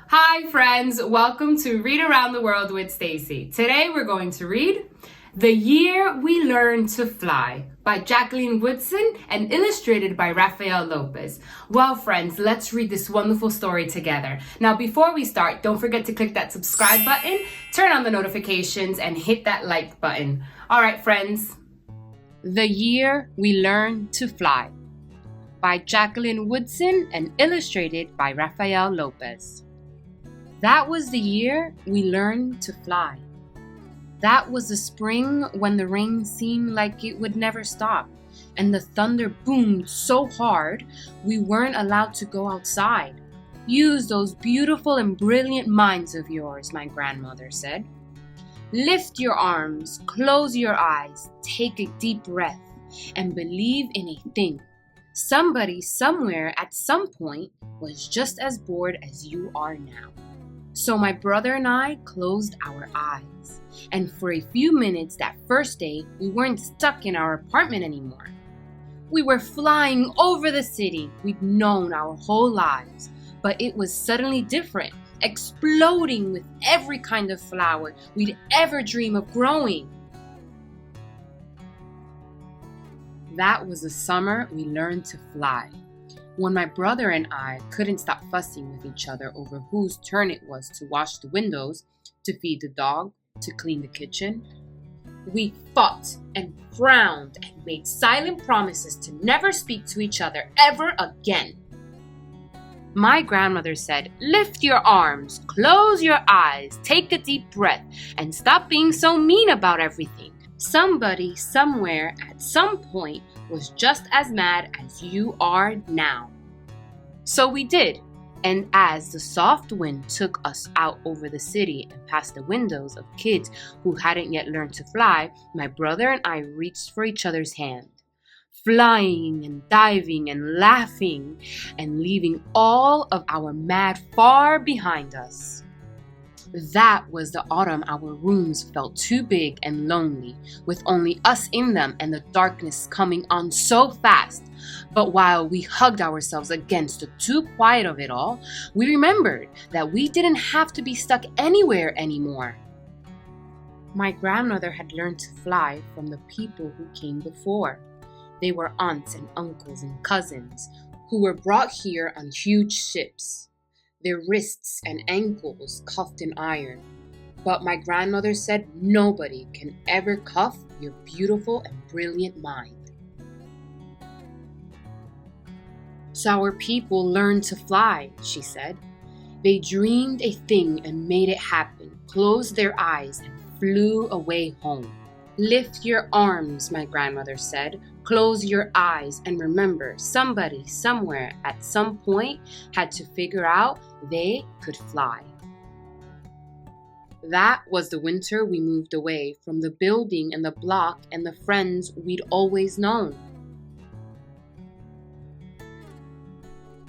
Hi friends, welcome to Read Around the World with Stacy. Today we're going to read The Year We Learned to Fly by Jacqueline Woodson and illustrated by Rafael Lopez. Well friends, let's read this wonderful story together. Now before we start, don't forget to click that subscribe button, turn on the notifications, and hit that like button. Alright friends. The Year We Learned to Fly by Jacqueline Woodson and illustrated by Rafael Lopez. That was the year we learned to fly. That was the spring when the rain seemed like it would never stop, and the thunder boomed so hard we weren't allowed to go outside. Use those beautiful and brilliant minds of yours, my grandmother said. Lift your arms, close your eyes, take a deep breath, and believe in a thing. Somebody somewhere at some point was just as bored as you are now. So my brother and I closed our eyes, and for a few minutes that first day, we weren't stuck in our apartment anymore. We were flying over the city we'd known our whole lives, but it was suddenly different, exploding with every kind of flower we'd ever dream of growing. That was the summer we learned to fly. When my brother and I couldn't stop fussing with each other over whose turn it was to wash the windows, to feed the dog, to clean the kitchen, we fought and frowned and made silent promises to never speak to each other ever again. My grandmother said, "Lift your arms, close your eyes, take a deep breath, and stop being so mean about everything. Somebody, somewhere, at some point, was just as mad as you are now." So we did, and as the soft wind took us out over the city and past the windows of kids who hadn't yet learned to fly, my brother and I reached for each other's hand, flying and diving and laughing and leaving all of our mad far behind us. That was the autumn our rooms felt too big and lonely, with only us in them and the darkness coming on so fast. But while we hugged ourselves against the too quiet of it all, we remembered that we didn't have to be stuck anywhere anymore. My grandmother had learned to fly from the people who came before. They were aunts and uncles and cousins who were brought here on huge ships, their wrists and ankles cuffed in iron. But my grandmother said nobody can ever cuff your beautiful and brilliant mind. So our people learned to fly, she said. They dreamed a thing and made it happen, closed their eyes and flew away home. Lift your arms, my grandmother said. Close your eyes and remember, somebody, somewhere, at some point had to figure out they could fly. That was the winter we moved away from the building and the block and the friends we'd always known,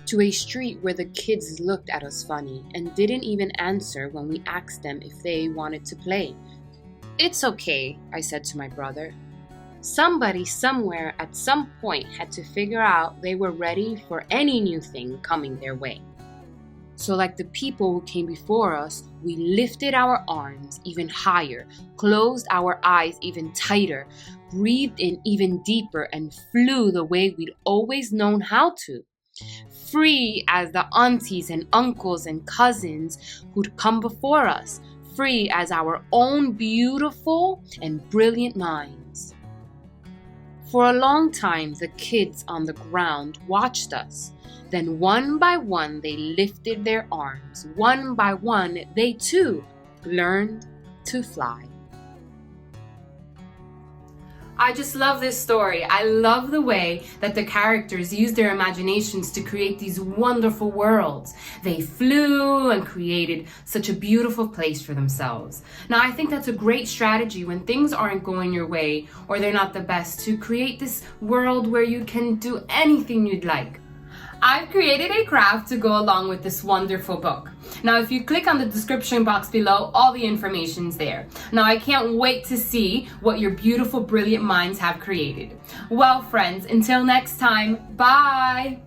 to a street where the kids looked at us funny and didn't even answer when we asked them if they wanted to play. "It's okay," I said to my brother. Somebody somewhere at some point had to figure out they were ready for any new thing coming their way. So like the people who came before us, we lifted our arms even higher, closed our eyes even tighter, breathed in even deeper, and flew the way we'd always known how to. Free as the aunties and uncles and cousins who'd come before us, free as our own beautiful and brilliant minds. For a long time, the kids on the ground watched us. Then one by one, they lifted their arms. One by one, they too learned to fly. I just love this story. I love the way that the characters use their imaginations to create these wonderful worlds. They flew and created such a beautiful place for themselves. Now, I think that's a great strategy when things aren't going your way or they're not the best, to create this world where you can do anything you'd like. I've created a craft to go along with this wonderful book. Now, if you click on the description box below, all the information's there. Now, I can't wait to see what your beautiful, brilliant minds have created. Well, friends, until next time, bye!